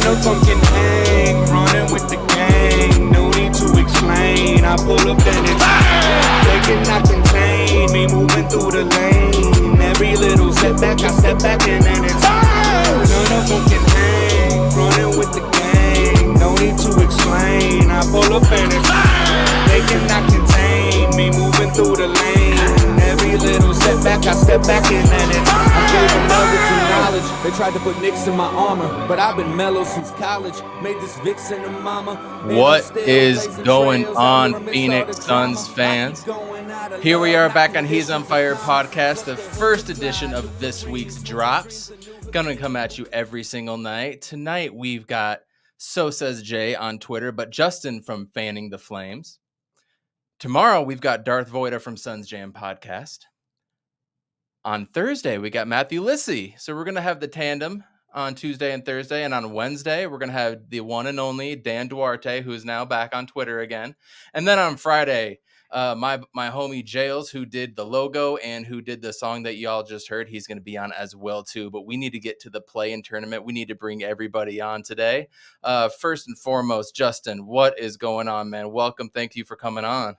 None of them can hang, running with the gang. No need to explain. I pull up then it's they cannot contain me moving through the lane. Every little setback, I step back and then it's none of them can hang, running with the gang. No need to explain. I pull up and it's they cannot contain me moving through the lane. Every little setback, I step back and then it's I gave them knowledge and knowledge. They tried to put nicks in my armor, but I've been mellow since college. Made this vixen a mama. What is going on, Phoenix Suns fans? Here we are back on He's on Fire podcast, the first edition of this week's drops. Gonna come at you every single night. Tonight we've got So Says Jay on Twitter, but Justin from Fanning the Flames. Tomorrow we've got Darth Voida from Suns Jam podcast. On Thursday we got Matthew Lissy. So we're gonna have the tandem on Tuesday and Thursday, and on Wednesday we're gonna have the one and only Dan Duarte, who's now back on Twitter again. And then on Friday, my homie Jails, who did the logo and who did the song that y'all just heard, he's gonna be on as well too. But we need to get to the play-in tournament. We need to bring everybody on today. First and foremost, Justin, what is going on, man? Welcome. Thank you for coming on.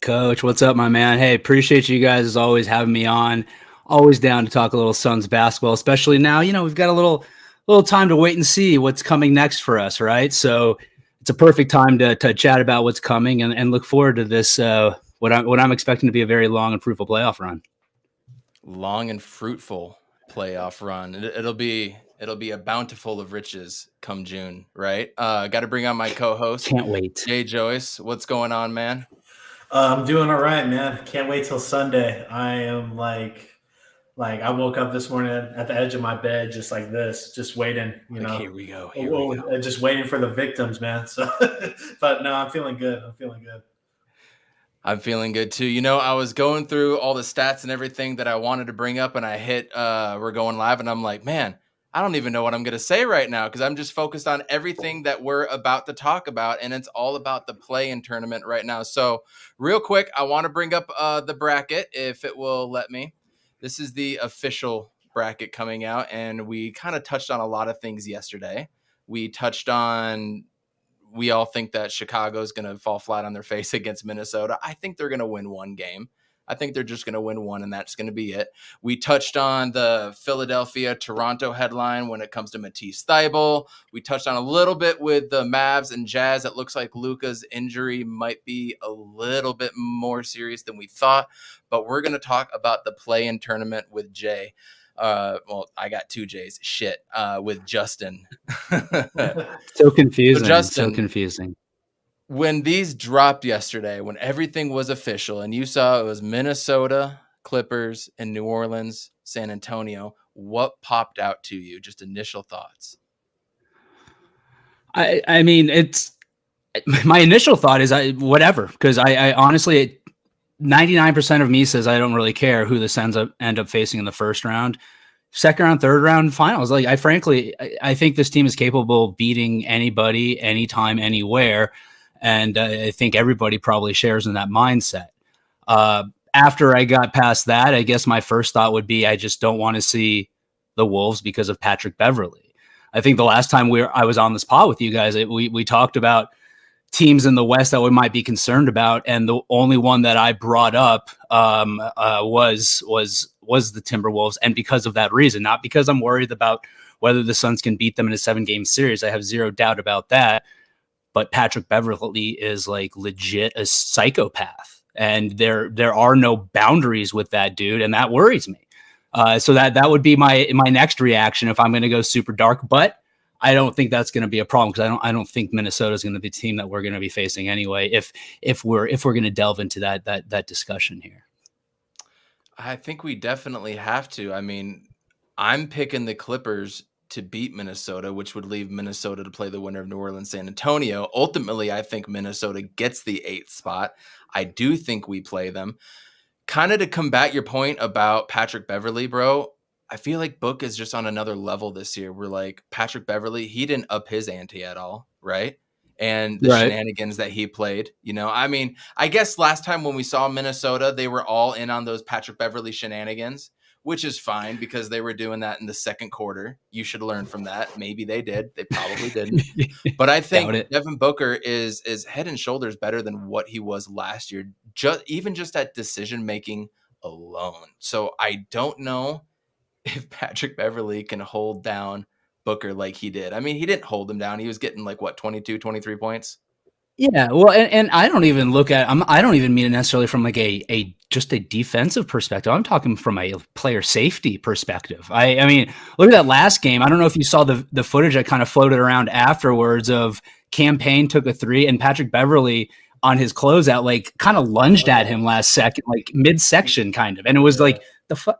Coach, what's up, my man? Hey, appreciate you guys as always having me on. Always down to talk a little Suns basketball, especially now. You know, we've got a little time to wait and see what's coming next for us, right? So it's a perfect time to chat about what's coming and look forward to this. What I'm expecting to be a very long and fruitful playoff run. Long and fruitful playoff run. It'll be a bountiful of riches come June, right? Got to bring on my co-host. Can't wait. Jay Joyce, what's going on, man? I'm doing all right, man. Can't wait till Sunday. I am like I woke up this morning at the edge of my bed, just like this, just waiting, you know. Here we go. Just waiting for the victims, man. So, but no, I'm feeling good. I'm feeling good too. You know, I was going through all the stats and everything that I wanted to bring up, and I hit we're going live, and I'm like, man, I don't even know what I'm going to say right now because I'm just focused on everything that we're about to talk about, and it's all about the play-in tournament right now. So real quick, I want to bring up the bracket if it will let me. This is the official bracket coming out, and we kind of touched on a lot of things yesterday. We touched on we all think that Chicago is going to fall flat on their face against Minnesota. I think they're going to win one game. I think they're just going to win one, and that's going to be it. We touched on the Philadelphia-Toronto headline when it comes to Matisse Thybulle. We touched on a little bit with the Mavs and Jazz. It looks like Luka's injury might be a little bit more serious than we thought, but we're going to talk about the play-in tournament with Jay. Well, I got two J's. With Justin. So confusing. So Justin, so confusing. When these dropped yesterday, when everything was official and you saw it was Minnesota, Clippers, and New Orleans, San Antonio, what popped out to you? Just initial thoughts. I mean, it's my initial thought is whatever, because I honestly, 99% of me says I don't really care who the Suns end up facing in the first round. Second round, third round, finals. Like I think this team is capable of beating anybody, anytime, anywhere. And I think everybody probably shares in that mindset. After I got past that, I guess my first thought would be I just don't want to see the Wolves because of Patrick Beverley. I think the last time I was on this pod with you guys, we talked about teams in the West that we might be concerned about, and the only one that I brought up was the Timberwolves, and because of that reason, not because I'm worried about whether the Suns can beat them in a 7-game series. I have zero doubt about that. But Patrick Beverley is like legit a psychopath, and there are no boundaries with that dude, and that worries me. So that would be my next reaction if I'm going to go super dark. But I don't think that's going to be a problem because I don't think Minnesota is going to be the team that we're going to be facing anyway. If we're going to delve into that discussion here, I think we definitely have to. I mean, I'm picking the Clippers to beat Minnesota, which would leave Minnesota to play the winner of New Orleans, San Antonio. Ultimately, I think Minnesota gets the 8th spot. I do think we play them. Kind of to combat your point about Patrick Beverley, bro, I feel like Book is just on another level this year. We're like, Patrick Beverley, he didn't up his ante at all, right? And the shenanigans that he played, you know, I mean, I guess last time when we saw Minnesota, they were all in on those Patrick Beverley shenanigans. which is fine because they were doing that in the second quarter. You should learn from that. Maybe they did. They probably didn't. But I think Devin Booker is head and shoulders better than what he was last year, just at decision making alone. So I don't know if Patrick Beverley can hold down Booker like he did. I mean, he didn't hold him down. He was getting like what, 22, 23 points. Yeah, well, and I don't even look at I don't even mean it necessarily from like a just a defensive perspective. I'm talking from a player safety perspective. I mean, look at that last game. I don't know if you saw the footage that kind of floated around afterwards of Cam Payne took a three and Patrick Beverley on his closeout like kind of lunged at him last second, like midsection kind of, and it was like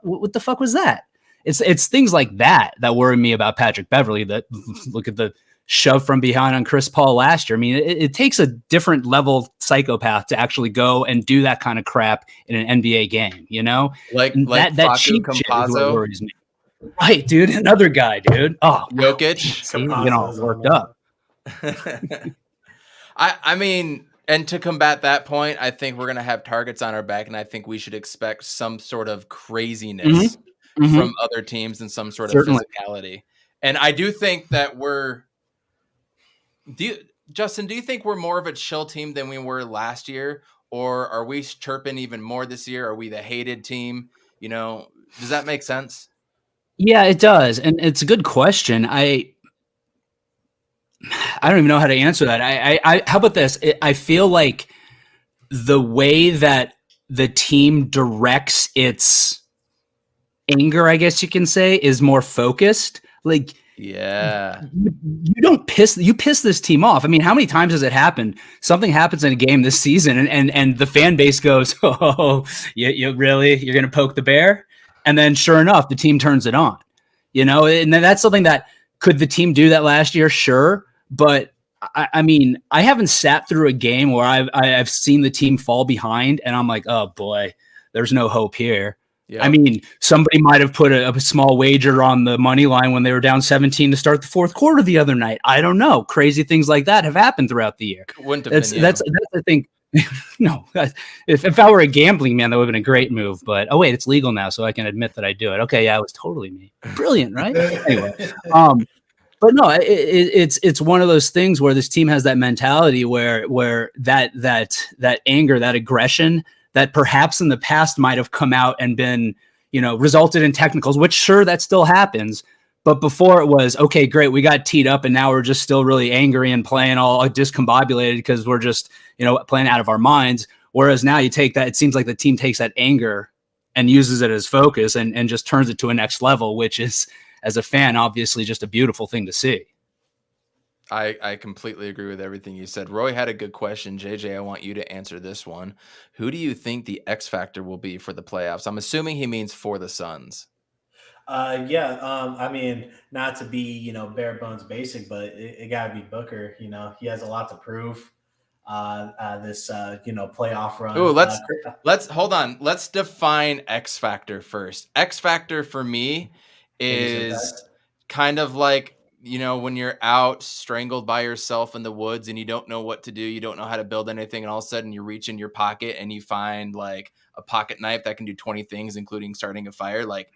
what the fuck was that? It's things like that worry me about Patrick Beverley. That look at the shove from behind on Chris Paul last year. I mean, it takes a different level psychopath to actually go and do that kind of crap in an NBA game, you know? Like that cheap shit is what worries me. Right, dude. Another guy, dude. Oh, Jokic. See, worked up. I mean, and to combat that point, I think we're going to have targets on our back, and I think we should expect some sort of craziness from other teams and some sort of physicality. And I do think that Justin, do you think we're more of a chill team than we were last year? Or are we chirping even more this year? Are we the hated team? You know, does that make sense? Yeah, it does. And it's a good question. I don't even know how to answer that. I how about this? I feel like the way that the team directs its anger, I guess you can say, is more focused. Like, yeah, you piss this team off. I mean, how many times has it happened? Something happens in a game this season and the fan base goes, oh, you're going to poke the bear? And then sure enough, the team turns it on, you know, and then that's something that could the team do that last year? Sure. But I mean, I haven't sat through a game where I've seen the team fall behind and I'm like, oh boy, there's no hope here. Yep. I mean, somebody might have put a small wager on the money line when they were down 17 to start the fourth quarter the other night. I don't know. Crazy things like that have happened throughout the year. That's I think. No, if I were a gambling man, that would have been a great move. But oh wait, it's legal now, so I can admit that I do it. Okay, yeah, it was totally me. Brilliant, right? Anyway, but no, it's one of those things where this team has that mentality where that anger, that aggression, that perhaps in the past might have come out and been, you know, resulted in technicals, which sure, that still happens. But before it was, okay, great, we got teed up and now we're just still really angry and playing all discombobulated because we're just, you know, playing out of our minds. Whereas now you take that, it seems like the team takes that anger and uses it as focus and just turns it to a next level, which is, as a fan, obviously just a beautiful thing to see. I completely agree with everything you said. Roy had a good question. JJ, I want you to answer this one. Who do you think the X factor will be for the playoffs? I'm assuming he means for the Suns. I mean, not to be, you know, bare bones basic, but it got to be Booker. You know, he has a lot to prove. This you know, playoff run. Ooh, let's hold on. Let's define X factor first. X factor for me is kind of like, you know, when you're out strangled by yourself in the woods and you don't know what to do, you don't know how to build anything, and all of a sudden you reach in your pocket and you find like a pocket knife that can do 20 things, including starting a fire. Like,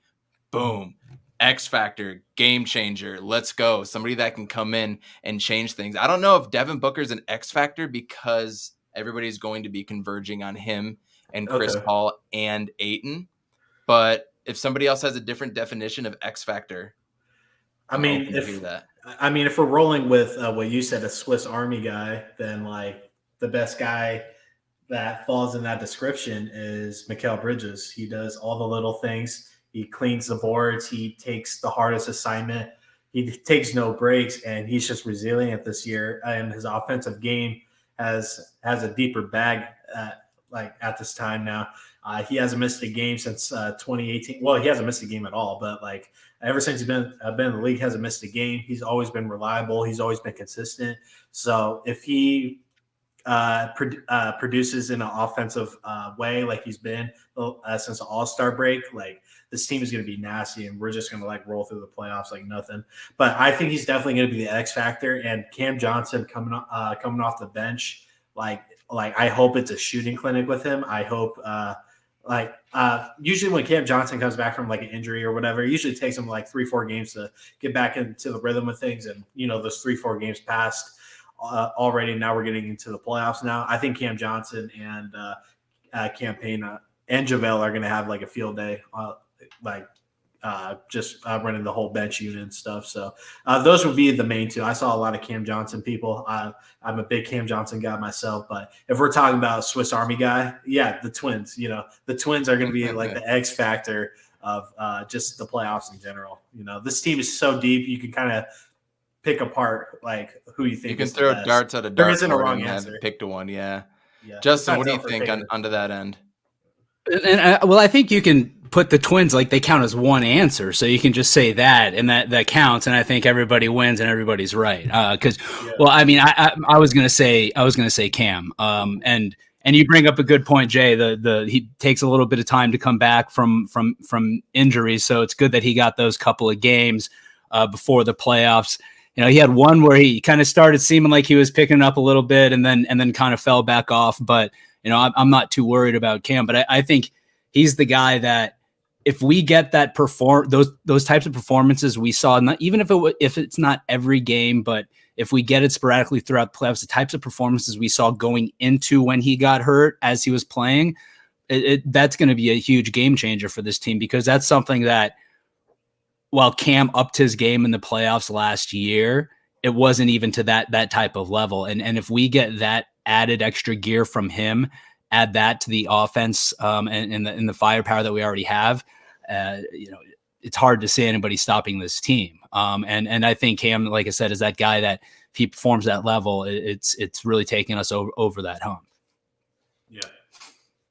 boom, X factor, game changer. Let's go. Somebody that can come in and change things. I don't know if Devin Booker's an X factor because everybody's going to be converging on him and Chris Paul and Ayton. But if somebody else has a different definition of X factor, if we're rolling with what you said, a Swiss Army guy, then like the best guy that falls in that description is Mikal Bridges. He does all the little things. He cleans the boards. He takes the hardest assignment. He takes no breaks, and he's just resilient this year. And his offensive game has a deeper bag at this time now. He hasn't missed a game since 2018. Well, he hasn't missed a game at all, but like ever since he's been in the league, hasn't missed a game. He's always been reliable. He's always been consistent. So if he produces in an offensive way like he's been since the All-Star break, like this team is going to be nasty, and we're just going to like roll through the playoffs like nothing. But I think he's definitely going to be the X factor. And Cam Johnson coming off the bench, like I hope it's a shooting clinic with him. I hope like usually when Cam Johnson comes back from like an injury or whatever, it usually takes him like 3-4 games to get back into the rhythm of things. And, those 3-4 games passed already. Now we're getting into the playoffs now. I think Cam Johnson and Campaign and JaVale are going to have like a field day, just running the whole bench unit and stuff. So those would be the main two. I saw a lot of Cam Johnson people. I'm a big Cam Johnson guy myself, but if we're talking about a Swiss Army guy, yeah, the Twins. The Twins are going to be like the X factor of just the playoffs in general. This team is so deep, you can kind of pick apart like who you think. You can throw darts at a dart. There isn't a wrong answer. Pick to one, yeah. Justin, what do you think onto that end? And well, I think you can put the Twins like they count as one answer, so you can just say that, and that counts. And I think everybody wins and everybody's right. Because, well, I mean, I was gonna say Cam. And you bring up a good point, Jay. He takes a little bit of time to come back from injuries, so it's good that he got those couple of games before the playoffs. He had one where he kind of started seeming like he was picking up a little bit, and then kind of fell back off. But I'm not too worried about Cam. But I think he's the guy that if we get that those types of performances we saw, not even if it's not every game, but if we get it sporadically throughout the playoffs, the types of performances we saw going into when he got hurt as he was playing, that's going to be a huge game changer for this team, because that's something that, while Cam upped his game in the playoffs last year, it wasn't even to that type of level. And if we get that added extra gear from him, add that to the offense and the firepower that we already have, it's hard to see anybody stopping this team. And I think Cam, like I said, is that guy that if he performs that level, it's really taking us over that hump. Yeah.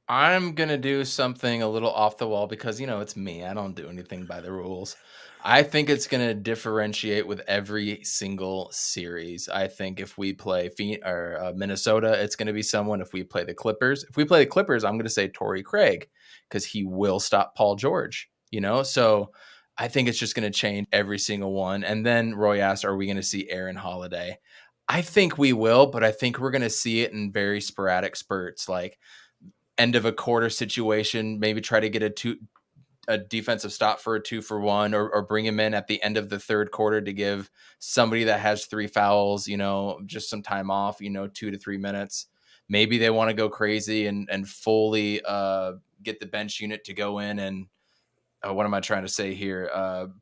I'm going to do something a little off the wall because, it's me. I don't do anything by the rules. I think it's going to differentiate with every single series. I think if we play Minnesota, it's going to be someone. If we play the Clippers, I'm going to say Torrey Craig, because he will stop Paul George, So I think it's just going to change every single one. And then Roy asked, are we going to see Aaron Holiday? I think we will, but I think we're going to see it in very sporadic spurts, like end of a quarter situation, maybe try to get a defensive stop for a 2-for-1, or bring him in at the end of the third quarter to give somebody that has 3 fouls, just some time off, 2 to 3 minutes. Maybe they want to go crazy and fully get the bench unit to go in and what am I trying to say here?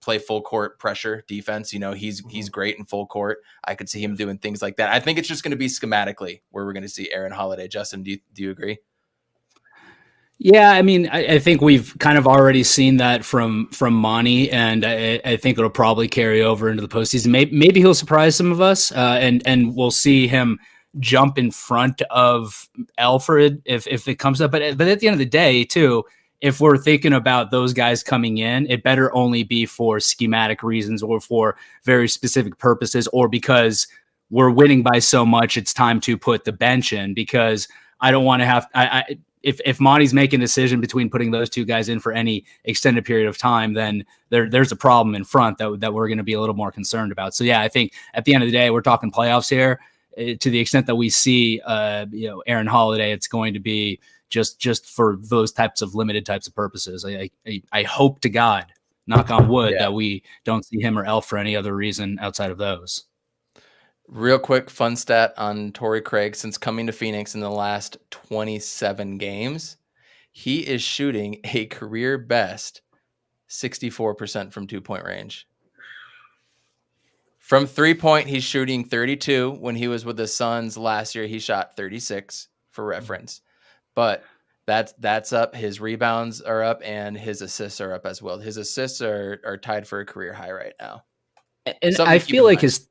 Play full court pressure defense. He's great in full court. I could see him doing things like that. I think it's just going to be schematically where we're going to see Aaron Holiday. Justin, do you agree? Yeah, I mean, I think we've kind of already seen that from Monty, and I think it'll probably carry over into the postseason. Maybe he'll surprise some of us, and we'll see him jump in front of Alfred if it comes up. But at the end of the day, too, if we're thinking about those guys coming in, it better only be for schematic reasons or for very specific purposes, or because we're winning by so much, it's time to put the bench in, because I don't want to have if Monty's making a decision between putting those two guys in for any extended period of time, then there's a problem in front that we're going to be a little more concerned about. So yeah, I think at the end of the day, we're talking playoffs here. To the extent that we see, Aaron Holiday, it's going to be just for those types of limited types of purposes. I hope to God, knock on wood, that we don't see him or Elf for any other reason outside of those. Real quick fun stat on Torrey Craig. Since coming to Phoenix in the last 27 games, he is shooting a career best 64% from 2-point range. From 3-point, he's shooting 32. When he was with the Suns last year, he shot 36 for reference. But that's up. His rebounds are up, and his assists are up as well. His assists are tied for a career high right now. And I feel like his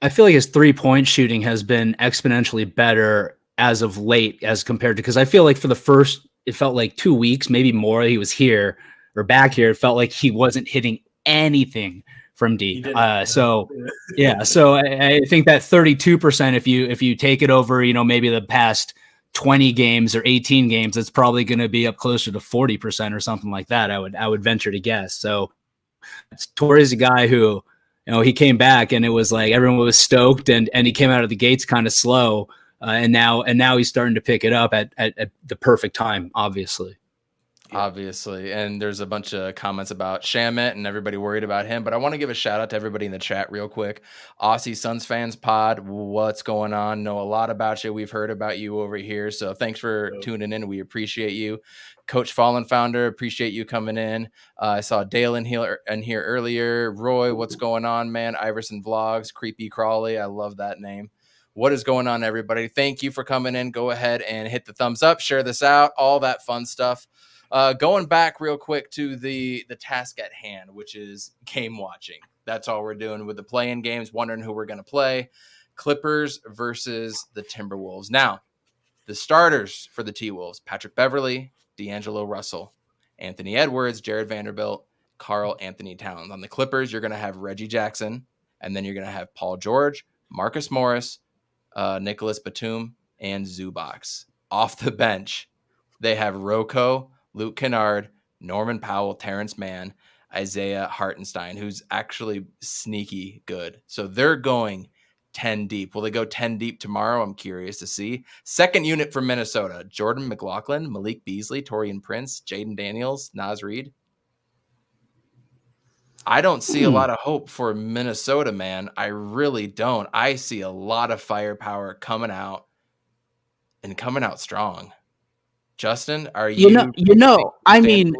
3-point shooting has been exponentially better as of late as compared to, because I feel like it felt like 2 weeks, maybe more, he was here or back here. It felt like he wasn't hitting anything from deep. So I think that 32%, if you take it over, maybe the past 20 games or 18 games, it's probably going to be up closer to 40% or something like that. I would venture to guess. So Torrey's a guy who, he came back and it was like everyone was stoked, and he came out of the gates kind of slow, and now he's starting to pick it up at the perfect time, obviously. obviously. And there's a bunch of comments about Shamit and everybody worried about him. But I want to give a shout out to everybody in the chat real quick. Aussie Suns fans pod, what's going on? Know a lot about you. We've heard about you over here. So thanks for tuning in. We appreciate you. Coach Fallen Founder, appreciate you coming in. I saw Dale in here earlier. Roy, what's going on, man? Iverson Vlogs, Creepy Crawley. I love that name. What is going on, everybody? Thank you for coming in. Go ahead and hit the thumbs up, share this out, all that fun stuff. Going back real quick to the task at hand, which is game watching. That's all we're doing with the play-in games, wondering who we're going to play. Clippers versus the Timberwolves. Now, the starters for the T-Wolves, Patrick Beverley, D'Angelo Russell, Anthony Edwards, Jared Vanderbilt, Karl Anthony Towns. On the Clippers, you're going to have Reggie Jackson, and then you're going to have Paul George, Marcus Morris, Nicholas Batum, and Zubac. Off the bench, they have Rocco, Luke Kennard, Norman Powell, Terrence Mann, Isaiah Hartenstein, who's actually sneaky good. So they're going 10 deep. Will they go 10 deep tomorrow? I'm curious to see. Second unit from Minnesota, Jordan McLaughlin, Malik Beasley, Taurean Prince, Jaden Daniels, Naz Reid. I don't see a lot of hope for Minnesota, man. I really don't. I see a lot of firepower coming out and coming out strong. Justin, are you? I mean,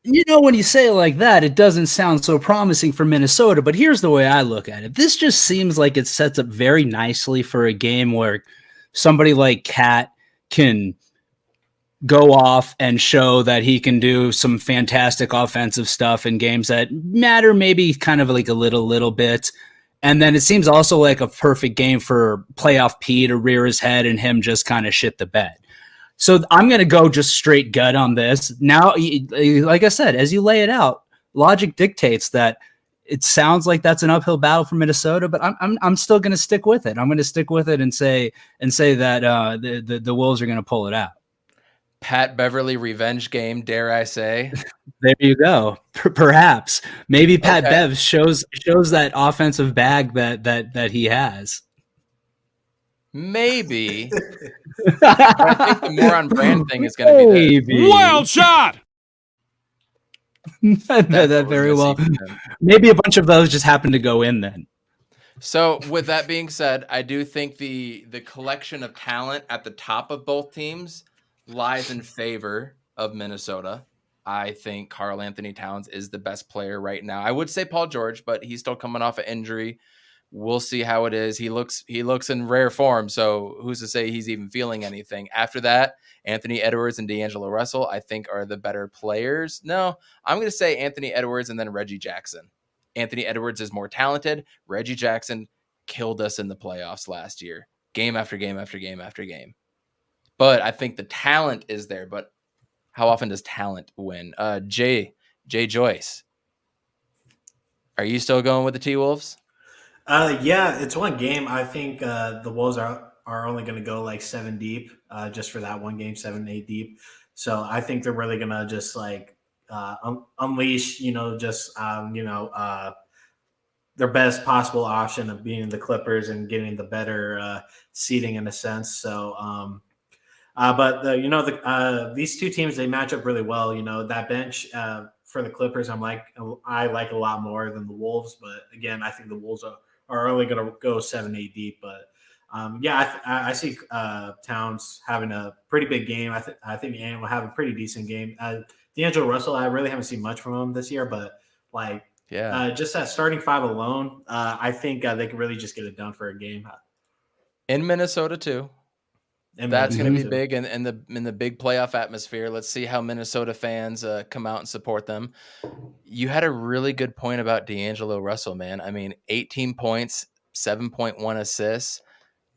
when you say it like that, it doesn't sound so promising for Minnesota. But here's the way I look at it. This just seems like it sets up very nicely for a game where somebody like Cat can go off and show that he can do some fantastic offensive stuff in games that matter maybe kind of like a little bit. And then it seems also like a perfect game for playoff P to rear his head and him just kind of shit the bed. So I'm going to go just straight gut on this. Now, like I said, as you lay it out, logic dictates that it sounds like that's an uphill battle for Minnesota, but I'm still going to stick with it. I'm going to stick with it and say that the Wolves are going to pull it out. Pat Beverly revenge game, dare I say? There you go. Perhaps maybe Pat Bev shows that offensive bag that he has. Maybe. I think the more on brand thing is going to be the wild shot. that very well. Maybe a bunch of those just happen to go in then. So with that being said, I do think the collection of talent at the top of both teams lies in favor of Minnesota. I think Karl Anthony Towns is the best player right now. I would say Paul George, but he's still coming off an injury. We'll see how it is. He looks in rare form, so who's to say he's even feeling anything? After that, Anthony Edwards and D'Angelo Russell, I think, are the better players. No, I'm going to say Anthony Edwards and then Reggie Jackson. Anthony Edwards is more talented. Reggie Jackson killed us in the playoffs last year, game after game after game after game. But I think the talent is there. But how often does talent win? Jay Joyce, are you still going with the T-Wolves? Yeah, it's one game. I think the Wolves are only going to go like 7 deep just for that one game, 7-8 deep. So I think they're really going to just like unleash, their best possible option of being the Clippers and getting the better seeding in a sense. So, these two teams, they match up really well. That bench for the Clippers, I like a lot more than the Wolves. But again, I think the Wolves are only going to go 7-8 deep. But I see Towns having a pretty big game. I think Ant will have a pretty decent game. D'Angelo Russell, I really haven't seen much from him this year, but just that starting five alone, I think they can really just get it done for a game. In Minnesota too. That's going to be big in the big playoff atmosphere. Let's see how Minnesota fans come out and support them. You had a really good point about D'Angelo Russell, man. I mean, 18 points, 7.1 assists.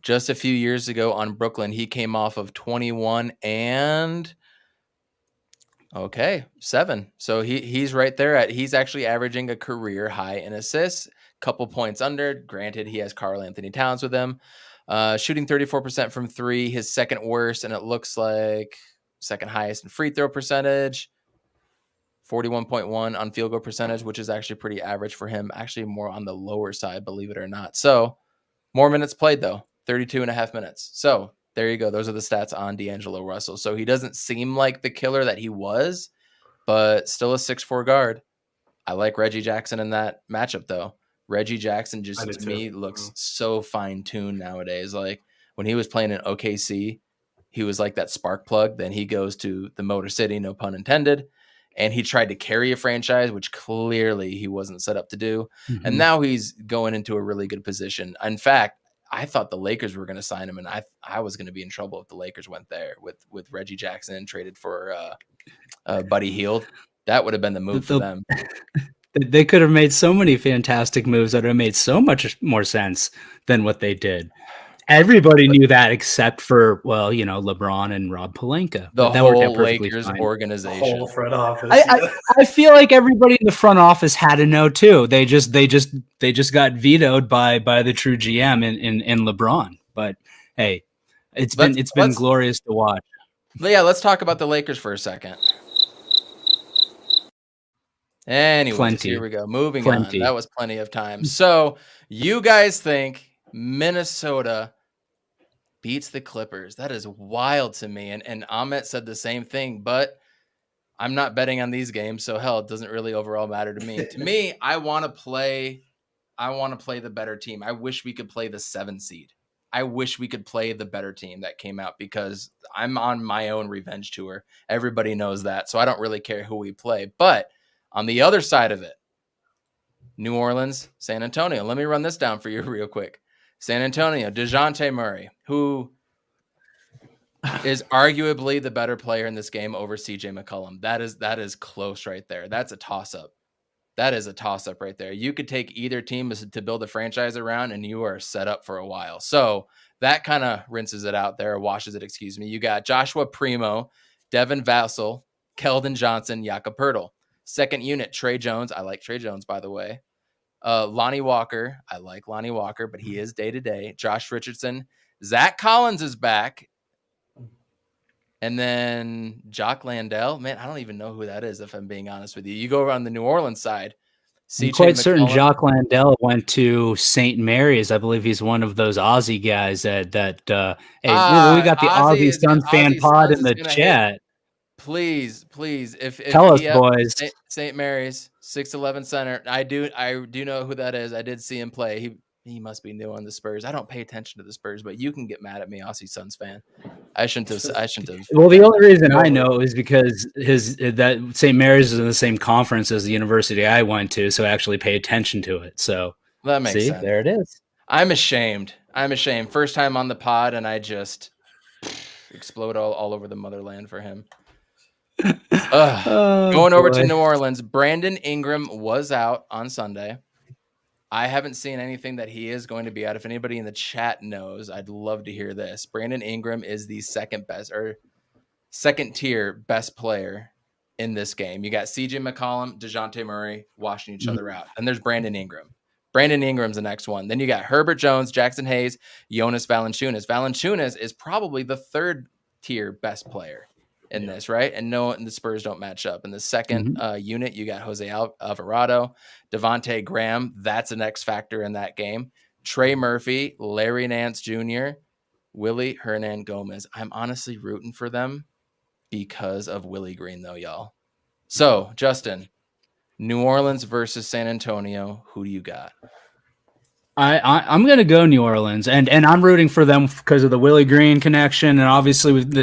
Just a few years ago on Brooklyn, he came off of 21 and 7. So he's right there he's actually averaging a career high in assists, couple points under. Granted, he has Karl Anthony Towns with him. Shooting 34% from 3, his second worst, and it looks like second highest in free throw percentage. 41.1 on field goal percentage, which is actually pretty average for him. Actually more on the lower side, believe it or not. So more minutes played though, 32.5 minutes. So There you go. Those are the stats on D'Angelo Russell. So he doesn't seem like the killer that he was, but still a 6'4" guard. I like Reggie Jackson in that matchup, though. Reggie Jackson just, to me, looks so fine-tuned nowadays. Like, when he was playing in OKC, he was like that spark plug. Then he goes to the Motor City, no pun intended, and he tried to carry a franchise, which clearly he wasn't set up to do. Mm-hmm. And now he's going into a really good position. In fact, I thought the Lakers were going to sign him, and I was going to be in trouble if the Lakers went there with Reggie Jackson and traded for Buddy Hield. That would have been the move for them. They could have made so many fantastic moves that would have made so much more sense than what they did. Everybody knew that except for, well, you know, LeBron and Rob Pelinka. The whole Lakers organization. The whole front office. I feel like everybody in the front office had to know too. They just got vetoed by the true GM in LeBron. But hey, it's been glorious to watch. Yeah, let's talk about the Lakers for a second. Anyways, here we go. Moving on. That was plenty of time. So you guys think Minnesota beats the Clippers? That is wild to me. And Ahmet said the same thing, but I'm not betting on these games, so hell, it doesn't really overall matter to me. To me, I want to play the better team. I wish we could play the 7 seed. I wish we could play the better team that came out, because I'm on my own revenge tour. Everybody knows that, so I don't really care who we play. But on the other side of it, New Orleans, San Antonio. Let me run this down for you real quick. San Antonio, DeJounte Murray, who is arguably the better player in this game over CJ McCollum. That is close right there. That's a toss-up. That is a toss-up right there. You could take either team to build a franchise around, and you are set up for a while. So that kind of rinses it out there, washes it, excuse me. You got Joshua Primo, Devin Vassell, Keldon Johnson, Jakob Poeltl. Second unit, Trey Jones. I like Trey Jones, by the way. Lonnie Walker. I like Lonnie Walker, but he is day-to-day. Josh Richardson. Zach Collins is back. And then Jock Landale. Man, I don't even know who that is, if I'm being honest with you. You go around the New Orleans side. I'm quite certain Jock Landale went to St. Mary's. I believe he's one of those Aussie guys that we got the Aussie Suns fan pod in the chat. Please, if tell us, boys. St. Mary's 6'11" center. I do know who that is. I did see him play. He must be new on the Spurs. I don't pay attention to the Spurs, but you can get mad at me, Aussie Suns fan. I shouldn't have. Well, the only reason I know is because that St. Mary's is in the same conference as the university I went to, so I actually pay attention to it. So that makes sense. There it is. I'm ashamed. First time on the pod, and I just explode all over the motherland for him. Going over to New Orleans, Brandon Ingram was out on Sunday. I haven't seen anything that he is going to be out. If anybody in the chat knows, I'd love to hear this. Brandon Ingram is the second tier best player in this game. You got CJ McCollum, DeJounte Murray washing each other out. And there's Brandon Ingram. Brandon Ingram's the next one. Then you got Herbert Jones, Jackson Hayes, Jonas Valanciunas. Valanciunas is probably the third tier best player in this, right? And the Spurs don't match up. In the second unit, you got Jose Alvarado, Devontae Graham. That's an X factor in that game. Trey Murphy, Larry Nance Jr., Willie Hernan Gomez. I'm honestly rooting for them because of Willie Green, though, y'all. So, Justin, New Orleans versus San Antonio. Who do you got? I'm going to go New Orleans, and I'm rooting for them because of the Willie Green connection, and obviously with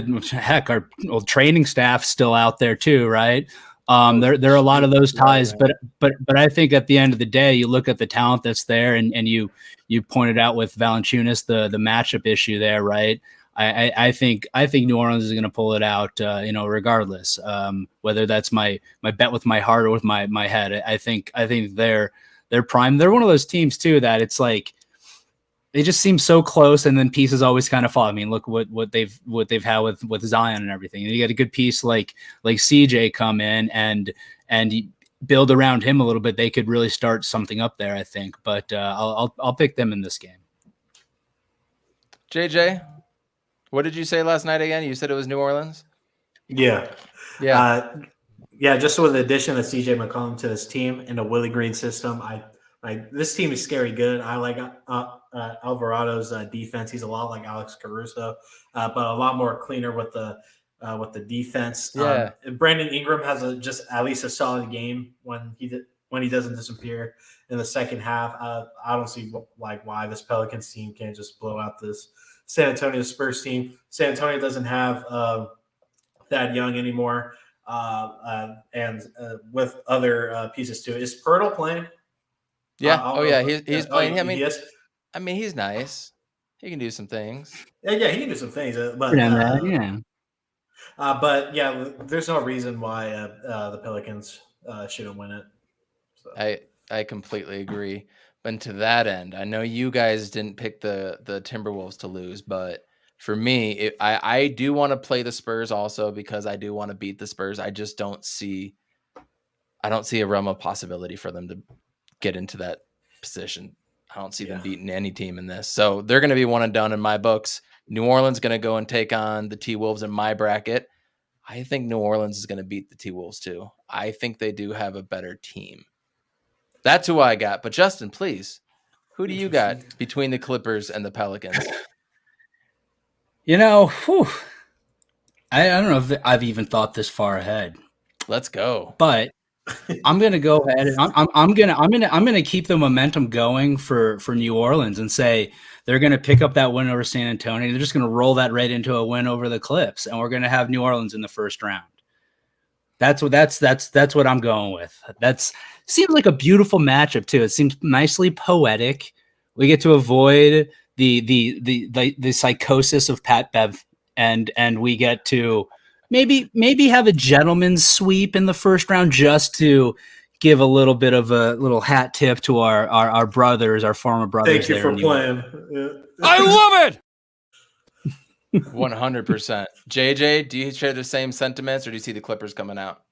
our old training staff still out there too, right? There are a lot of those ties, but I think at the end of the day, you look at the talent that's there, and you pointed out with Valanciunas the matchup issue there, right? I think New Orleans is going to pull it out, regardless. Whether that's my bet with my heart or with my head, I think they're prime. They're one of those teams too that it's like they just seem so close, and then pieces always kind of fall. I mean, look what they've had with Zion and everything. And you get a good piece like CJ come in and build around him a little bit. They could really start something up there, I think. But I'll pick them in this game. JJ, what did you say last night again? You said it was New Orleans? Yeah. Just with the addition of CJ McCollum to his team in the Willie Green system, I Like this team is scary good. I like Alvarado's defense. He's a lot like Alex Caruso, but a lot more cleaner with the defense. Yeah. Brandon Ingram has just at least a solid game when he doesn't disappear in the second half. I don't see why this Pelicans team can't just blow out this San Antonio Spurs team. San Antonio doesn't have Thad Young anymore, and with other pieces too. Is Pirtle playing? Yeah. Yeah. He's playing. I mean, he's nice. He can do some things. Yeah, he can do some things. But there's no reason why the Pelicans shouldn't win it. So. I completely agree. But to that end, I know you guys didn't pick the Timberwolves to lose, but for me, I do want to play the Spurs also because I do want to beat the Spurs. I just don't see a realm of possibility for them to get into that position. I don't see them beating any team in this. So they're going to be one and done in my books. New Orleans going to go and take on the T-Wolves in my bracket. I think New Orleans is going to beat the T-Wolves too. I think they do have a better team. That's who I got. But Justin, please, who do you got between the Clippers and the Pelicans? I don't know if I've even thought this far ahead. Let's go. But I'm gonna go ahead and I'm gonna keep the momentum going for New Orleans and say they're gonna pick up that win over San Antonio. They're just gonna roll that right into a win over the Clips, and we're gonna have New Orleans in the first round. That's what I'm going with. That seems like a beautiful matchup too. It seems nicely poetic. We get to avoid the psychosis of Pat Bev, and we get to maybe have a gentleman's sweep in the first round just to give a little bit of a little hat tip to our brothers, our former brothers. Thank you for playing. I love it. 100%. JJ, do you share the same sentiments, or do you see the Clippers coming out?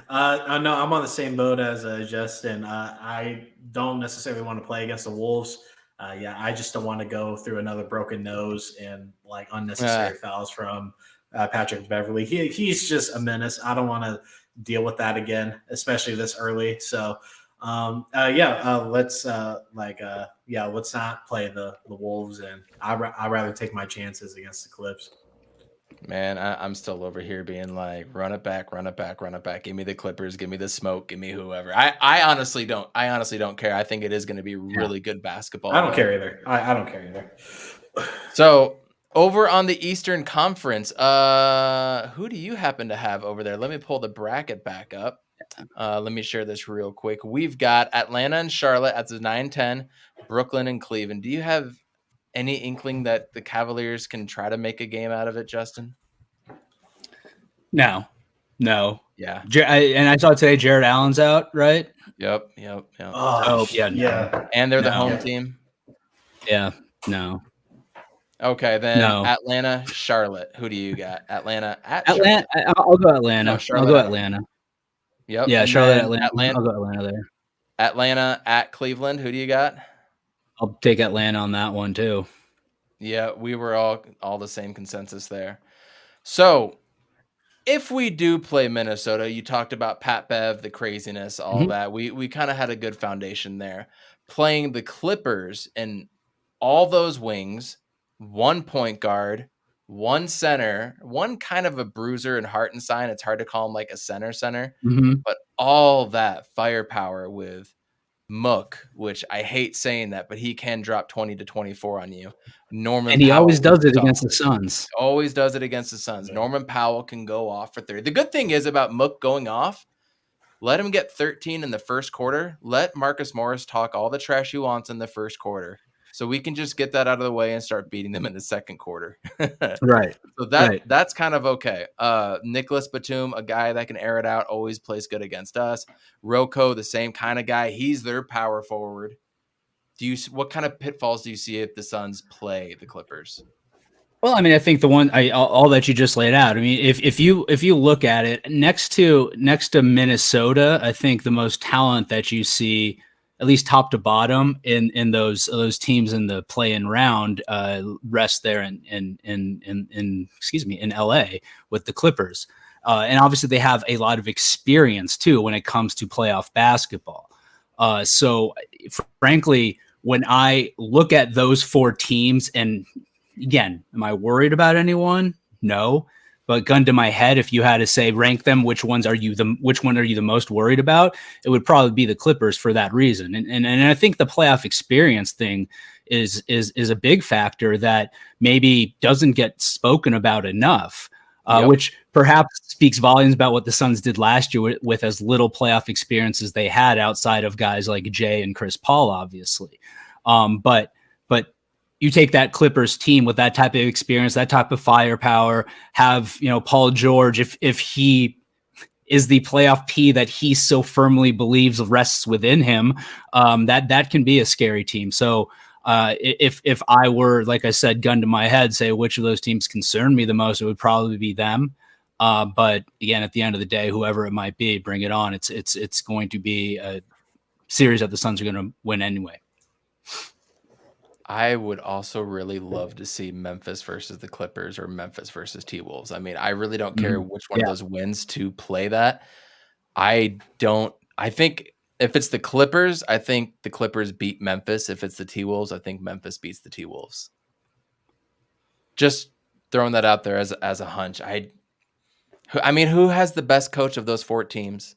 No, I'm on the same boat as Justin. I don't necessarily want to play against the Wolves. I just don't want to go through another broken nose and like unnecessary fouls from Patrick Beverly. He's just a menace. I don't want to deal with that again, especially this early. So, let's not play the Wolves, and I'd rather take my chances against the Clips. Man, I'm still over here being like, run it back. Give me the Clippers. Give me the smoke. Give me whoever. I honestly don't care. I think it is going to be really good basketball. I don't care either. I don't care either. So over on the Eastern Conference, who do you happen to have over there? Let me pull the bracket back up. Let me share this real quick. We've got Atlanta and Charlotte at the 9-10, Brooklyn and Cleveland. Do you have any inkling that the Cavaliers can try to make a game out of it, Justin? No. Yeah. And I saw today Jared Allen's out, right? Yep. Oh, yeah. And they're the home team? Yeah, no. Okay, then Atlanta, Charlotte. Who do you got? Atlanta at Atlanta. I'll go Atlanta. I'll go Atlanta. Yep. Yeah, Charlotte, Atlanta. I'll go Atlanta there. Atlanta at Cleveland. Who do you got? I'll take Atlanta on that one too. Yeah, we were all the same consensus there. So if we do play Minnesota, you talked about Pat Bev, the craziness, all that. We kind of had a good foundation there. Playing the Clippers and all those wings, 1 point guard, 1 center, 1 kind of a bruiser and Hartenstein. It's hard to call him like a center, but all that firepower with Mook, which I hate saying that, but he can drop 20 to 24 on you. And he always does it against the Suns. Always does it against the Suns. Yeah. Norman Powell can go off for 30. The good thing is about Mook going off, let him get 13 in the first quarter. Let Marcus Morris talk all the trash he wants in the first quarter. So we can just get that out of the way and start beating them in the second quarter. Right. So that's kind of okay. Nicholas Batum, a guy that can air it out, always plays good against us. Rocco, the same kind of guy. He's their power forward. What kind of pitfalls do you see if the Suns play the Clippers? Well, I mean, I think all that you just laid out. I mean, if you look at it next to Minnesota, I think the most talent that you see, at least top to bottom, in those teams in the play-in round, rest there in LA with the Clippers, and obviously they have a lot of experience too when it comes to playoff basketball. So frankly, when I look at those 4 teams, and again, am I worried about anyone? No. But gun to my head, if you had to say rank them, which one are you the most worried about? It would probably be the Clippers for that reason. And I think the playoff experience thing is a big factor that maybe doesn't get spoken about enough, which perhaps speaks volumes about what the Suns did last year with as little playoff experience as they had outside of guys like Jay and Chris Paul, obviously. But you take that Clippers team with that type of experience, that type of firepower, have, Paul George, if he is the playoff P that he so firmly believes rests within him, that can be a scary team. So if I were, like I said, gun to my head, say which of those teams concern me the most, it would probably be them. But again, at the end of the day, whoever it might be, bring it on. It's going to be a series that the Suns are going to win anyway. I would also really love to see Memphis versus the Clippers or Memphis versus T-Wolves. I mean, I really don't care which one of those wins to play that. I think if it's the Clippers, I think the Clippers beat Memphis. If it's the T-Wolves, I think Memphis beats the T-Wolves. Just throwing that out there as a hunch. I mean, who has the best coach of those 4 teams?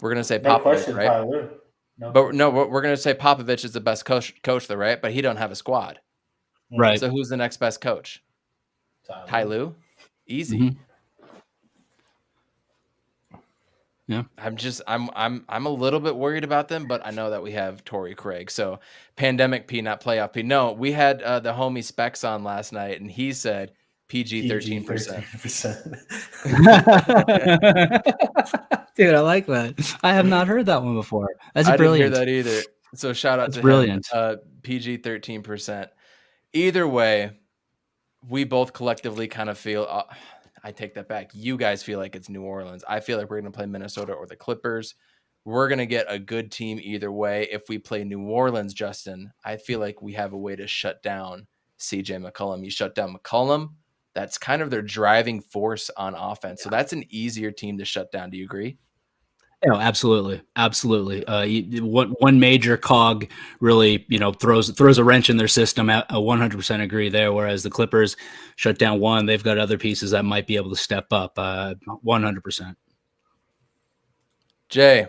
We're going to say Popovich, right? Tyler. No. But no, we're going to say Popovich is the best coach though, right? But he don't have a squad. Right. So who's the next best coach? Ty Lue? Easy. Mm-hmm. Yeah. I'm a little bit worried about them, but I know that we have Torrey Craig. So pandemic P, not playoff P. No, we had the homie Specs on last night, and he said PG 13%. Dude, I like that. I have not heard that one before. That's brilliant. I didn't hear that either. So shout out to brilliant. him. PG 13%. Either way, we both collectively kind of feel. I take that back. You guys feel like it's New Orleans. I feel like we're going to play Minnesota or the Clippers. We're going to get a good team either way. If we play New Orleans, Justin, I feel like we have a way to shut down CJ McCollum. You shut down McCollum. That's kind of their driving force on offense. So that's an easier team to shut down. Do you agree? Oh, absolutely. Absolutely. One major cog really, throws a wrench in their system. I 100% agree there. Whereas the Clippers shut down one, they've got other pieces that might be able to step up 100%. Jay,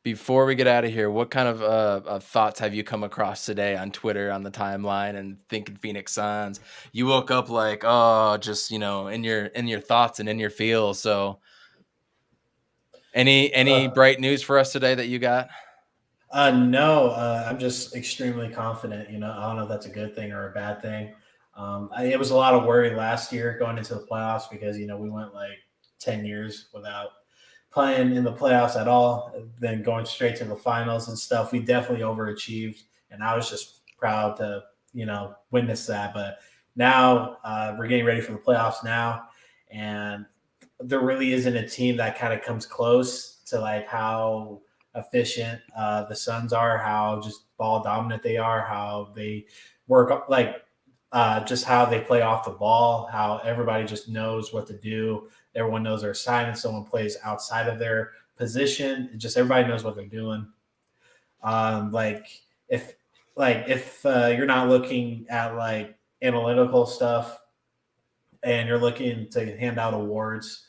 before we get out of here, what kind of thoughts have you come across today on Twitter, on the timeline, and thinking Phoenix Suns? You woke up like, just, in your thoughts and in your feels. So any bright news for us today that you got? No, I'm just extremely confident. I don't know if that's a good thing or a bad thing. It was a lot of worry last year going into the playoffs because, we went like 10 years without playing in the playoffs at all, then going straight to the finals and stuff. We definitely overachieved, and I was just proud to, witness that. But now we're getting ready for the playoffs now, and there really isn't a team that kind of comes close to like how efficient the Suns are, how just ball dominant they are, how they work, like just how they play off the ball, how everybody just knows what to do. Everyone knows their assignment. Someone plays outside of their position. Just everybody knows what they're doing. If you're not looking at like analytical stuff and you're looking to hand out awards,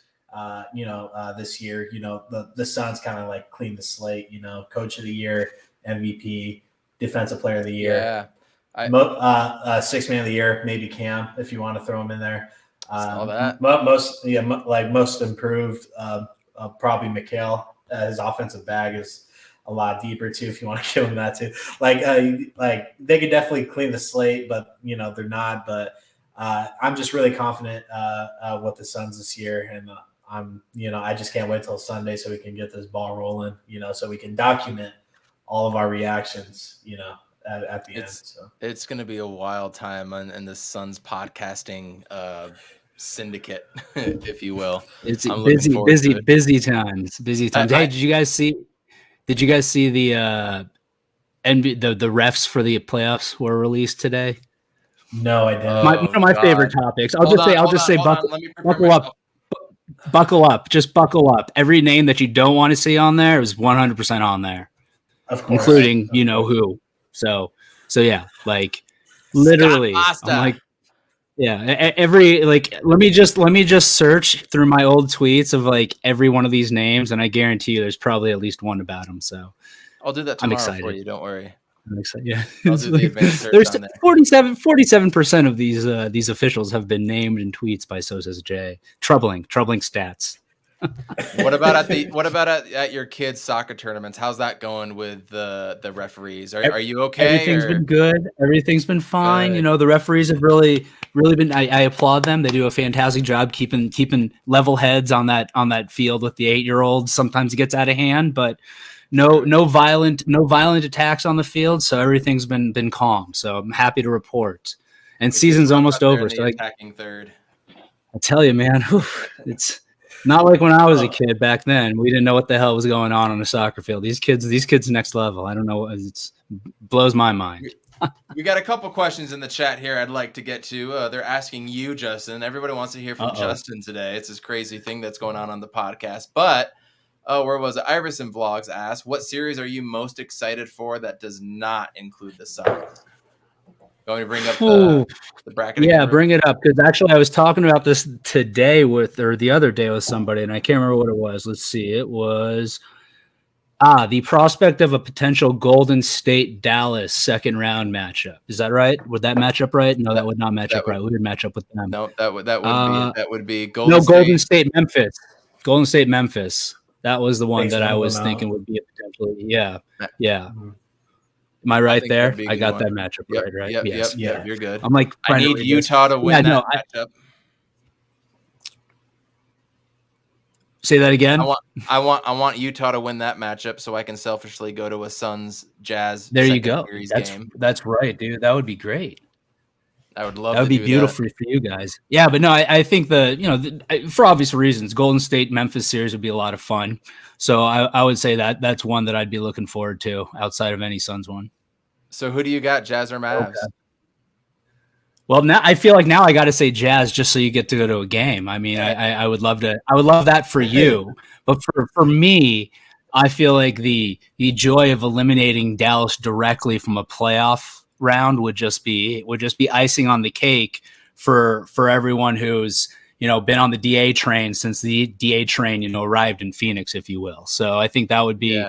this year, the Suns kind of like clean the slate, coach of the year, MVP, defensive player of the year. Yeah. 6 man of the year, maybe Cam, if you want to throw him in there. Saw that. Most improved, probably Mikal. His offensive bag is a lot deeper too, if you want to give him that too. They could definitely clean the slate, but they're not. But I'm just really confident with the Suns this year, and I just can't wait till Sunday so we can get this ball rolling. So we can document all of our reactions. At the end. So it's going to be a wild time in the Suns podcasting syndicate, if you will. It's busy times. Hey, did you guys see the the refs for the playoffs were released today? No, I didn't. One of my favorite topics. I'll just say buckle up. Buckle up. Just buckle up. Every name that you don't want to see on there is 100% on there. Of course. including Of you know course. who. So yeah, like literally, Scott I'm like, Pasta. yeah, every like let me just search through my old tweets of like every one of these names, and I guarantee you there's probably at least one about them. So I'll do that I'm tomorrow for excited. you. Don't worry. I'm excited. Yeah, I'll It's do the like, advanced search there's on there. 47% of these officials have been named in tweets by So Says Jay. Troubling stats. What about at your kids' soccer tournaments? How's that going with the referees? Are you okay? Everything's been good. Everything's been fine. Good. You know, the referees have really been. I applaud them. They do a fantastic job keeping level heads on that field with the 8-year-olds. Sometimes it gets out of hand, but no violent attacks on the field. So everything's been calm. So I'm happy to report. And season's almost over. So attacking third. I tell you, man, it's not like when I was a kid back then. We didn't know what the hell was going on a soccer field. These kids next level. I don't know. It blows my mind. We got a couple questions in the chat here I'd like to get to. They're asking you, Justin. Everybody wants to hear from Justin today. It's this crazy thing that's going on the podcast. But where was it? Iverson Vlogs asked, what series are you most excited for that does not include the Suns? Going to bring up the bracket? Yeah, bring it up, because actually I was talking about this today the other day with somebody, and I can't remember what it was. Let's see. It was the prospect of a potential Golden State Dallas second round matchup. Is that right? Would that match up right? No, that would not match up right. We would match up with them. No, that would be Golden State. Golden State Memphis. Golden State Memphis. That was the one that I was thinking would be a potentially. Yeah. Am I right there? I got that matchup right? Yes. Yep, you're good. I'm like, I need Utah to win that matchup. Say that again. I want Utah to win that matchup so I can selfishly go to a Suns Jazz. There you go. Game. That's right, dude. That would be great. I would love. That would be beautiful for you guys. Yeah, but no, I think for obvious reasons, Golden State Memphis series would be a lot of fun. So I would say that's one that I'd be looking forward to outside of any Suns one. So who do you got, Jazz or Mavs? Okay. Well, now I feel like now I got to say Jazz just so you get to go to a game. I mean, I would love to. I would love that for you, but for me, I feel like the joy of eliminating Dallas directly from a playoff round would just be icing on the cake for everyone who's been on the DA train since the DA train arrived in Phoenix, if you will. So I think that would be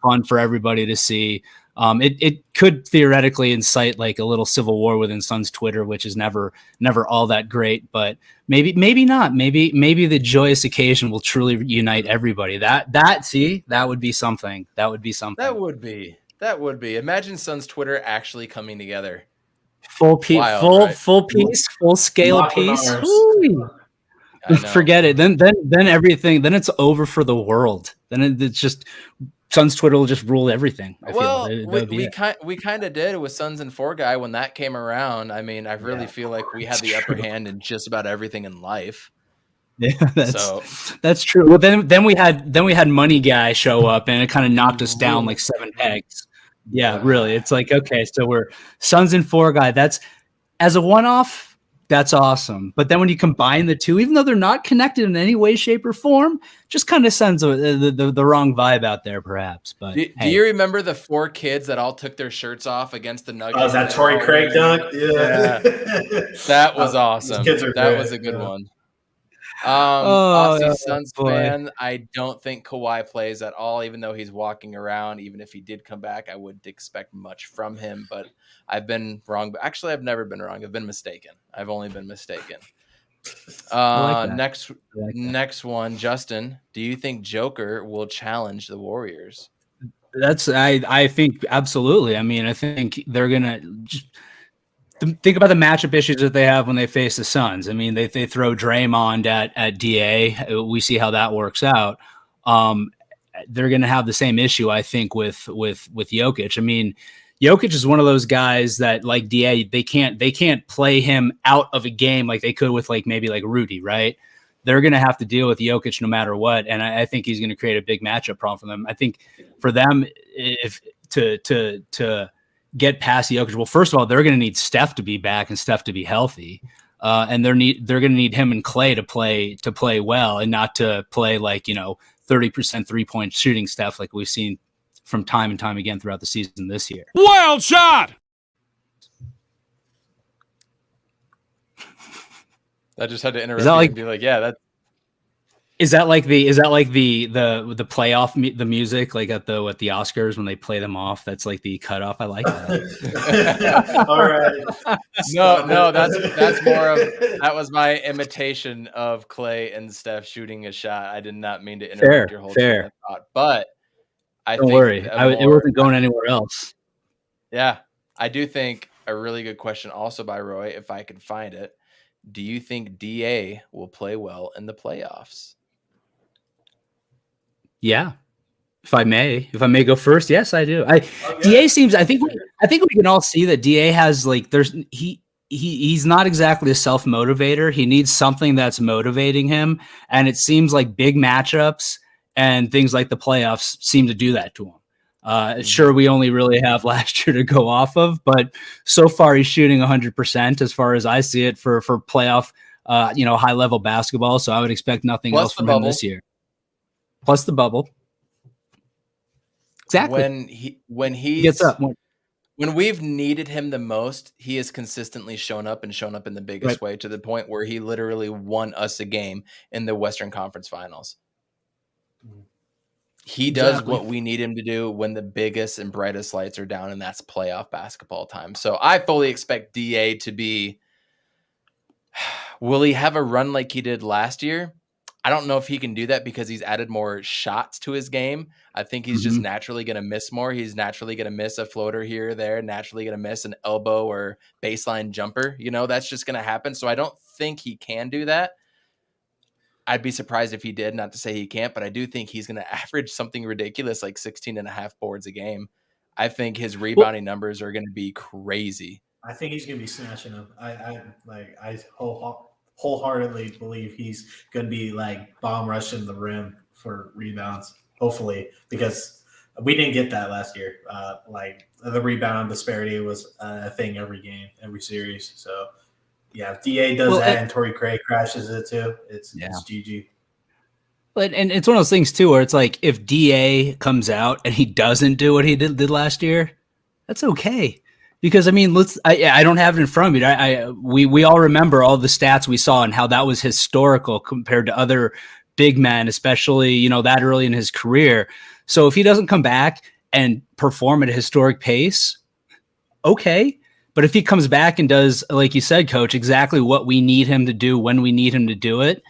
fun for everybody to see. It could theoretically incite like a little civil war within Suns Twitter, which is never all that great, but maybe not. Maybe the joyous occasion will truly unite everybody. That would be something. That would be. Imagine Suns Twitter actually coming together. Full piece, full scale piece. Forget it. Then everything. Then it's over for the world. Then it's just Suns Twitter will just rule everything. We kind of did with Suns and Four Guy when that came around. I mean, I really feel like we had the upper hand in just about everything in life. Yeah, that's true. Well, then we had Money Guy show up, and it kind of knocked us down like 7 pegs. Yeah, really. It's like, okay, so we're Suns and Four Guy. That's as a one-off. That's awesome. But then when you combine the two, even though they're not connected in any way, shape, or form, just kind of sends the wrong vibe out there, perhaps. But do you remember the 4 kids that all took their shirts off against the Nuggets? Oh, that Torrey Craig dunk? Yeah. That was awesome. That was a good one. Aussie Suns fan, I don't think Kawhi plays at all, even though he's walking around. Even if he did come back, I wouldn't expect much from him, but I've been wrong. But actually, I've never been wrong. I've been mistaken. I've only been mistaken. Next one, Justin, do you think Joker will challenge the Warriors? I think absolutely. I mean, I think they're going to just think about the matchup issues that they have when they face the Suns. I mean, they throw Draymond at DA. We see how that works out. They're going to have the same issue, I think, with Jokic. I mean, Jokic is one of those guys that, like DA, they can't play him out of a game like they could with maybe Rudy, right? They're going to have to deal with Jokic no matter what, and I think he's going to create a big matchup problem for them. I think for them, if to get past Jokic, well, first of all, they're going to need Steph to be back and Steph to be healthy, and they're going to need him and Klay to play well and not to play 30% 3-point shooting Steph like we've seen from time and time again throughout the season this year. Wild shot! I just had to interrupt that you like- and be like, yeah, that's Is that like the playoff the music like at the Oscars when they play them off? That's like the cutoff. I like that. All right. no, that's more of that was my imitation of Clay and Steph shooting a shot. I did not mean to interrupt your whole train of thought, but Don't worry, it wasn't going anywhere else. Yeah, I do think a really good question also by Roy, if I can find it. Do you think DA will play well in the playoffs? Yeah. If I may go first, yes, I do. DA seems. I think we can all see that DA has like he's not exactly a self motivator. He needs something that's motivating him, and it seems like big matchups and things like the playoffs seem to do that to him. Sure, we only really have last year to go off of, but so far he's shooting 100% as far as I see it for playoff, high level basketball. So I would expect nothing else from him this year. Plus the bubble. Exactly. When he gets up, when we've needed him the most, he has consistently shown up in the biggest way, to the point where he literally won us a game in the Western Conference Finals. He does what we need him to do when the biggest and brightest lights are down, and that's playoff basketball time. So I fully expect DA to be. Will he have a run like he did last year? I don't know if he can do that because he's added more shots to his game. I think he's just naturally going to miss more. He's naturally going to miss a floater here or there, naturally going to miss an elbow or baseline jumper. That's just going to happen. So I don't think he can do that. I'd be surprised if he did, not to say he can't, but I do think he's going to average something ridiculous like 16 and a half boards a game. I think his rebounding numbers are going to be crazy. I think he's going to be snatching them. I wholeheartedly believe he's going to be like bomb rushing the rim for rebounds, hopefully, because we didn't get that last year. The rebound disparity was a thing every game, every series. So, yeah, if DA does that and Torrey Craig crashes it too, it's GG. And it's one of those things too, where it's like if DA comes out and he doesn't do what he did last year, that's okay. Because I mean, I don't have it in front of me. We all remember all the stats we saw and how that was historical compared to other big men, especially that early in his career. So if he doesn't come back and perform at a historic pace, okay. But if he comes back and does, like you said, Coach, exactly what we need him to do when we need him to do it,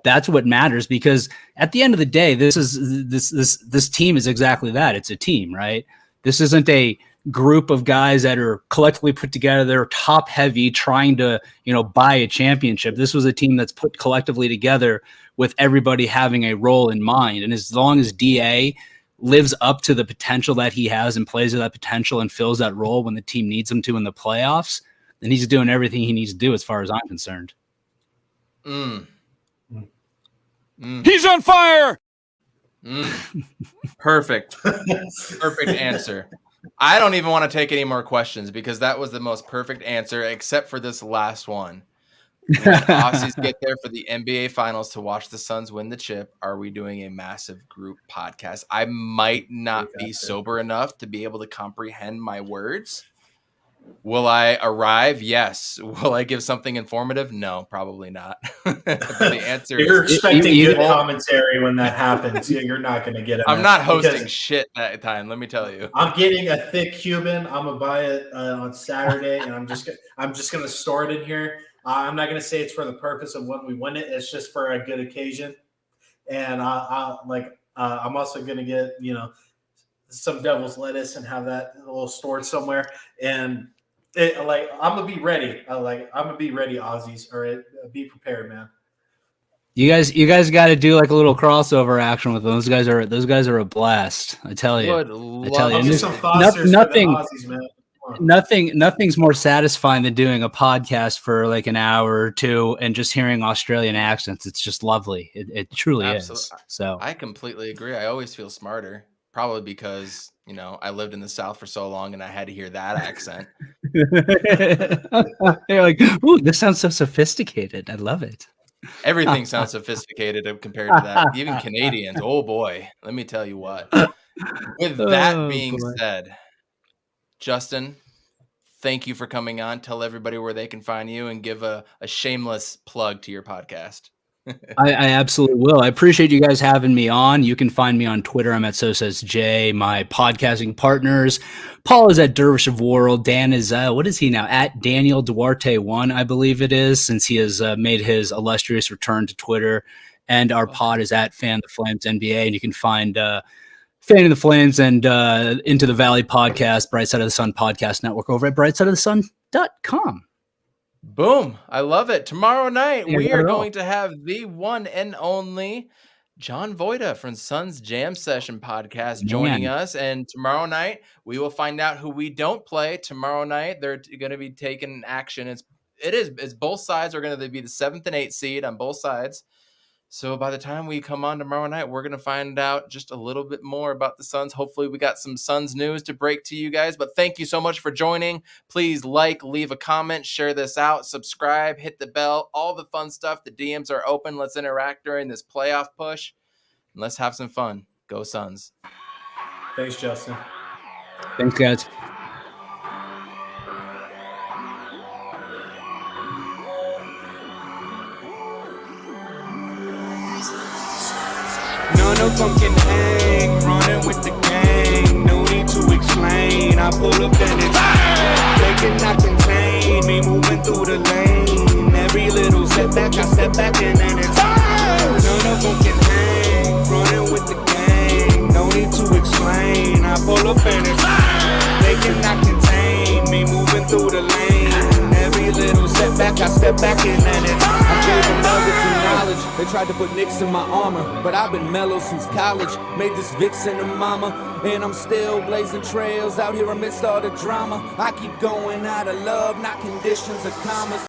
that's what matters. Because at the end of the day, this team is exactly that. It's a team, right? This isn't a group of guys that are collectively put together. They're top heavy, trying to buy a championship. This was a team that's put collectively together with everybody having a role in mind. And as long as DA lives up to the potential that he has and plays to that potential and fills that role when the team needs him to in the playoffs, then he's doing everything he needs to do as far as I'm concerned. He's on fire. Perfect. Perfect answer. I don't even want to take any more questions because that was the most perfect answer, except for this last one. When Aussies get there for the NBA Finals to watch the Suns win the chip, are we doing a massive group podcast? I might not be sober enough to be able to comprehend my words. Will I arrive? Yes. Will I give something informative? No, probably not. But the answer you're is expecting good commentary when that happens. You're not going to get it. I'm not hosting shit that time. Let me tell you. I'm getting a thick Cuban. I'm gonna buy it on Saturday, and I'm just gonna store it in here. I'm not gonna say it's for the purpose of when we win it. It's just for a good occasion. And I'm also gonna get some devil's lettuce and have that a little stored somewhere. And I'm gonna be ready. I'm gonna be ready, Aussies. All right, be prepared, man. You guys got to do like a little crossover action with them. Those guys are a blast. I tell you. Nothing's more satisfying than doing a podcast for like an hour or two and just hearing Australian accents. It's just lovely. It truly is. So I completely agree. I always feel smarter, probably because I lived in the South for so long and I had to hear that accent. You're like, ooh, this sounds so sophisticated. I love it. Everything sounds sophisticated compared to that. Even Canadians, oh boy, let me tell you what. With that Oh, being boy. said, Justin, thank you for coming on. Tell everybody where they can find you and give a shameless plug to your podcast. I absolutely will. I appreciate you guys having me on. You can find me on Twitter. I'm at So Says Jay. My podcasting partners, Paul is at Dervish of World. Dan is, what is he now? At Daniel Duarte 1, I believe it is, since he has made his illustrious return to Twitter. And our pod is at Fan the Flames NBA. And you can find Fan of the Flames and Into the Valley podcast, Bright Side of the Sun podcast network over at brightsideofthesun.com. Boom. I love it. Tomorrow night, Yeah, we not are at all. going to have the one and only John Voida from Suns Jam Session podcast joining Man. us. And tomorrow night, we will find out who we don't play. Tomorrow night, they're going to be taking action. It's both sides are going to be the 7th and 8th seed on both sides. So by the time we come on tomorrow night, we're going to find out just a little bit more about the Suns. Hopefully we got some Suns news to break to you guys, but thank you so much for joining. Please leave a comment, share this out, subscribe, hit the bell, all the fun stuff. The DMs are open. Let's interact during this playoff push and let's have some fun. Go Suns. Thanks, Justin. Thanks, guys. None of them can hang, running with the gang. No need to explain. I pull up and it's they cannot contain me moving through the lane. Every little setback, I step back and then it's none of them can hang, running with the gang. No need to explain. I pull up and it's they cannot contain me moving through the lane. Every little setback, I step back and then it's I gave them nuggets and knowledge. They tried to put nicks in my armor, but I've been mellow since college. Made this vixen a mama, and I'm still blazing trails out here amidst all the drama. I keep going out of love, not conditions or commas.